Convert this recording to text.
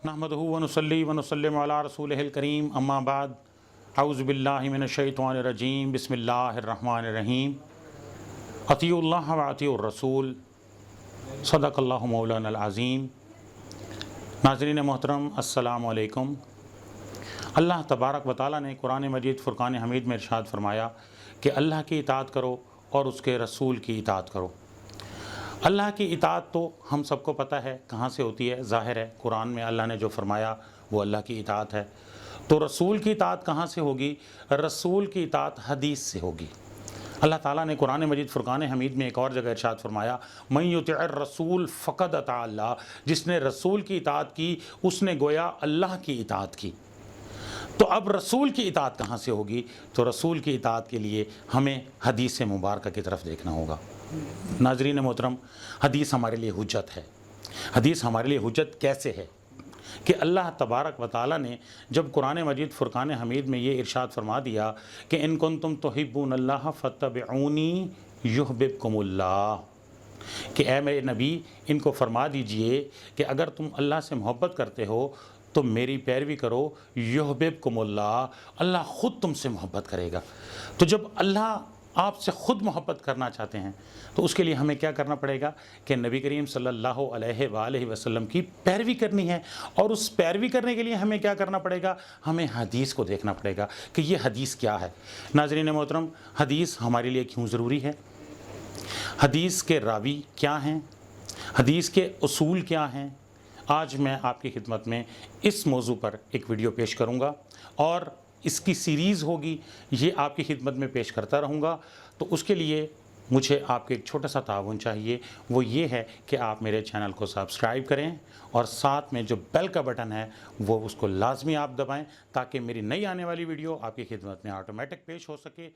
नहमदुहु व नुसल्ली व नुसल्लिमु अला रसूलिहिल करीम अम्मा बाद औज़ु बिल्लाहि मिनश शैतानिर रजीम बिस्मिल्लाहिर रहमानिर रहीम अतीउल्लाह व अतीउर रसूल सदक़ल्लाहु मौलाना अज़ीम। नाज़रीन मोहतरम अस्सलामु अलैकुम। अल्लाह तबारक व तआला ने कुरान मजीद फ़ुरक़ान हमीद में इरशाद फरमाया कि अल्लाह की इताअत करो और उसके रसूल की इताअत करो। अल्लाह की इताअत तो हम सबको पता है कहाँ से होती है, ज़ाहिर है कुरान में अल्लाह ने जो फरमाया वो अल्लाह की इताअत है। तो रसूल की इताअत कहाँ से होगी? रसूल की इताअत हदीस से होगी। अल्लाह ताला ने कुरान मजीद फ़ुरक़ान हमीद में एक और जगह इरशाद फरमाया, मन युतिअर रसूल फ़क़द अता अल्लाह, जिसने रसूल की इताअत की उसने गोया अल्लाह की इताअत की। तो अब रसूल की इताअत कहाँ से होगी? तो रसूल की इताअत के लिए हमें हदीस मुबारक की तरफ देखना होगा। नाज़रीन मोहतरम, हदीस हमारे लिए हुज्जत है। हदीस हमारे लिए हुज्जत कैसे है कि अल्लाह तबारक व तआला ने जब कुरान मजीद फ़ुरक़ान हमीद में ये इरशाद फरमा दिया कि इन कुंतुम तुहिब्बूनल्लाह फत्तबिऊनी युहब्बिबकुमुल्लाह, कि ए मेरे नबी इनको फरमा दीजिए कि अगर तुम अल्लाह से मोहब्बत करते हो तो मेरी पैरवी करो, युहब्बिबकुमुल्लाह, अल्लाह ख़ुद तुमसे मोहब्बत करेगा। तो जब अल्लाह आपसे ख़ुद मोहब्बत करना चाहते हैं तो उसके लिए हमें क्या करना पड़ेगा कि नबी करीम सल्लल्लाहु अलैहि वसल्लम की पैरवी करनी है। और उस पैरवी करने के लिए हमें क्या करना पड़ेगा? हमें हदीस को देखना पड़ेगा कि ये हदीस क्या है। नाज़रीन मोहतरम, हदीस हमारे लिए क्यों ज़रूरी है? हदीस के रावी क्या हैं? हदीस के उसूल क्या हैं? आज मैं आपकी खिदमत में इस मौजू पर एक वीडियो पेश करूँगा और इसकी सीरीज़ होगी, ये आपकी खिदमत में पेश करता रहूँगा। तो उसके लिए मुझे आपके एक छोटा सा ताउन चाहिए, वो ये है कि आप मेरे चैनल को सब्सक्राइब करें और साथ में जो बेल का बटन है वो उसको लाजमी आप दबाएं ताकि मेरी नई आने वाली वीडियो आपकी खिदमत में ऑटोमेटिक पेश हो सके।